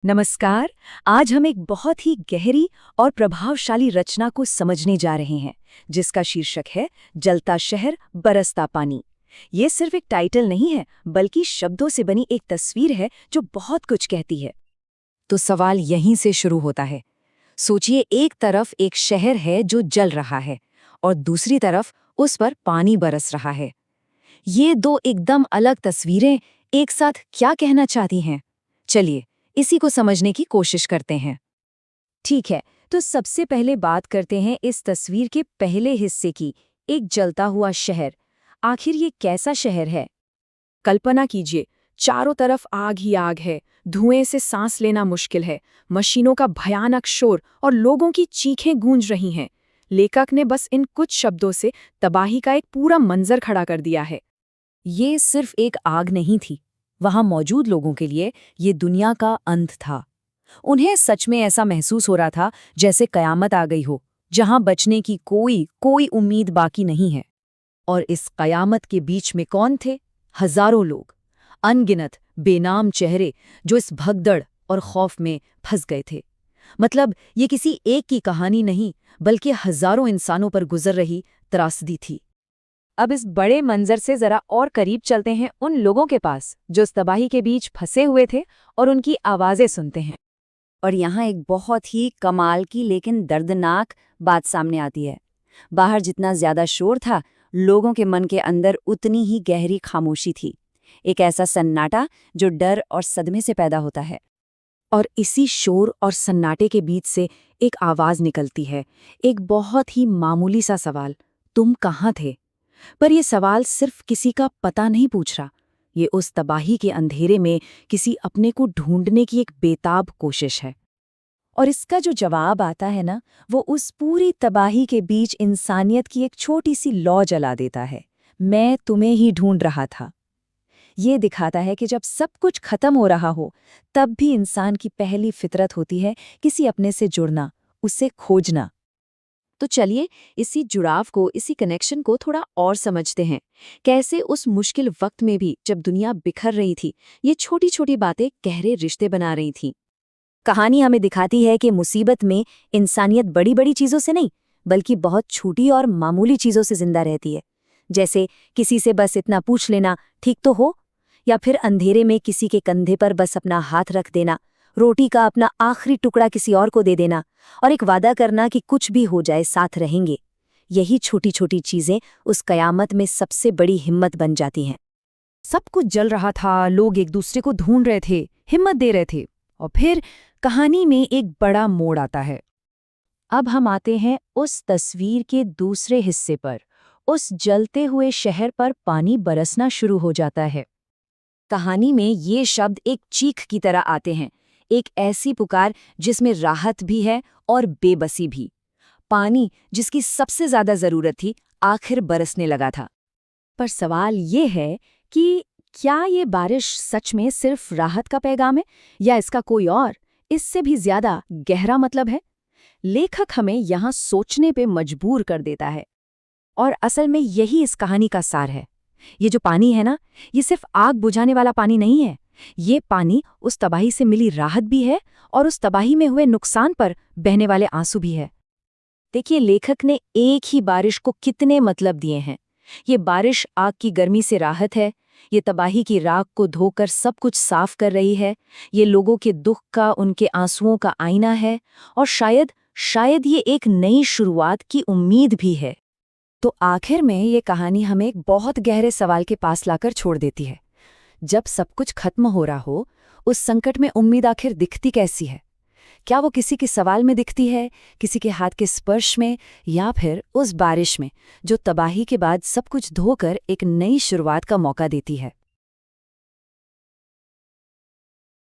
नमस्कार। आज हम एक बहुत ही गहरी और प्रभावशाली रचना को समझने जा रहे हैं, जिसका शीर्षक है जलता शहर बरसता पानी। ये सिर्फ एक टाइटल नहीं है, बल्कि शब्दों से बनी एक तस्वीर है जो बहुत कुछ कहती है। तो सवाल यहीं से शुरू होता है। सोचिए, एक तरफ एक शहर है जो जल रहा है और दूसरी तरफ उस पर पानी बरस रहा है। ये दो एकदम अलग तस्वीरें एक साथ क्या कहना चाहती हैं? चलिए इसी को समझने की कोशिश करते हैं। ठीक है, तो सबसे पहले बात करते हैं इस तस्वीर के पहले हिस्से की, एक जलता हुआ शहर। आखिर ये कैसा शहर है? कल्पना कीजिए, चारों तरफ आग ही आग है, धुएं से सांस लेना मुश्किल है, मशीनों का भयानक शोर और लोगों की चीखें गूंज रही हैं। लेखक ने बस इन कुछ शब्दों से तबाही का एक पूरा मंजर खड़ा कर दिया है। ये सिर्फ एक आग नहीं थी, वहां मौजूद लोगों के लिए ये दुनिया का अंत था। उन्हें सच में ऐसा महसूस हो रहा था जैसे कयामत आ गई हो, जहां बचने की कोई उम्मीद बाकी नहीं है। और इस कयामत के बीच में कौन थे? हजारों लोग, अनगिनत बेनाम चेहरे जो इस भगदड़ और खौफ में फंस गए थे। मतलब ये किसी एक की कहानी नहीं, बल्कि हजारों इंसानों पर गुजर रही त्रासदी थी। अब इस बड़े मंजर से जरा और करीब चलते हैं उन लोगों के पास जो इस तबाही के बीच फंसे हुए थे, और उनकी आवाजें सुनते हैं। और यहाँ एक बहुत ही कमाल की लेकिन दर्दनाक बात सामने आती है। बाहर जितना ज्यादा शोर था, लोगों के मन के अंदर उतनी ही गहरी खामोशी थी। एक ऐसा सन्नाटा जो डर और सदमे से पैदा होता है। और इसी शोर और सन्नाटे के बीच से एक आवाज निकलती है, एक बहुत ही मामूली सा सवाल, तुम कहाँ थे? पर यह सवाल सिर्फ किसी का पता नहीं पूछ रहा। ये उस तबाही के अंधेरे में किसी अपने को ढूंढने की एक बेताब कोशिश है। और इसका जो जवाब आता है ना, वो उस पूरी तबाही के बीच इंसानियत की एक छोटी सी लौ जला देता है। मैं तुम्हें ही ढूंढ रहा था। ये दिखाता है कि जब सब कुछ खत्म हो रहा हो, तब भी इंसान की पहली फितरत होती है किसी अपने से जुड़ना, उसे खोजना। तो चलिए इसी जुड़ाव को, इसी कनेक्शन को थोड़ा और समझते हैं। कैसे उस मुश्किल वक्त में भी, जब दुनिया बिखर रही थी, ये छोटी छोटी बातें गहरे रिश्ते बना रही थीं। कहानी हमें दिखाती है कि मुसीबत में इंसानियत बड़ी बड़ी चीज़ों से नहीं, बल्कि बहुत छोटी और मामूली चीज़ों से जिंदा रहती है। जैसे किसी से बस इतना पूछ लेना, ठीक तो हो? या फिर अंधेरे में किसी के कंधे पर बस अपना हाथ रख देना, रोटी का अपना आखिरी टुकड़ा किसी और को दे देना, और एक वादा करना कि कुछ भी हो जाए साथ रहेंगे। यही छोटी छोटी चीजें उस कयामत में सबसे बड़ी हिम्मत बन जाती हैं। सब कुछ जल रहा था, लोग एक दूसरे को ढूंढ रहे थे, हिम्मत दे रहे थे। और फिर कहानी में एक बड़ा मोड़ आता है। अब हम आते हैं उस तस्वीर के दूसरे हिस्से पर। उस जलते हुए शहर पर पानी बरसना शुरू हो जाता है। कहानी में ये शब्द एक चीख की तरह आते हैं, एक ऐसी पुकार जिसमें राहत भी है और बेबसी भी। पानी जिसकी सबसे ज्यादा जरूरत थी, आखिर बरसने लगा था। पर सवाल ये है कि क्या ये बारिश सच में सिर्फ राहत का पैगाम है, या इसका कोई और, इससे भी ज्यादा गहरा मतलब है? लेखक हमें यहाँ सोचने पे मजबूर कर देता है। और असल में यही इस कहानी का सार है। ये जो पानी है ना, ये सिर्फ आग बुझाने वाला पानी नहीं है। ये पानी उस तबाही से मिली राहत भी है, और उस तबाही में हुए नुकसान पर बहने वाले आंसू भी है। देखिए, लेखक ने एक ही बारिश को कितने मतलब दिए हैं। ये बारिश आग की गर्मी से राहत है, ये तबाही की राख को धोकर सब कुछ साफ कर रही है, ये लोगों के दुख का, उनके आंसुओं का आईना है, और शायद ये एक नई शुरुआत की उम्मीद भी है। तो आखिर में ये कहानी हमें एक बहुत गहरे सवाल के पास लाकर छोड़ देती है। जब सब कुछ खत्म हो रहा हो, उस संकट में उम्मीद आखिर दिखती कैसी है? क्या वो किसी के सवाल में दिखती है, किसी के हाथ के स्पर्श में, या फिर उस बारिश में जो तबाही के बाद सब कुछ धोकर एक नई शुरुआत का मौका देती है?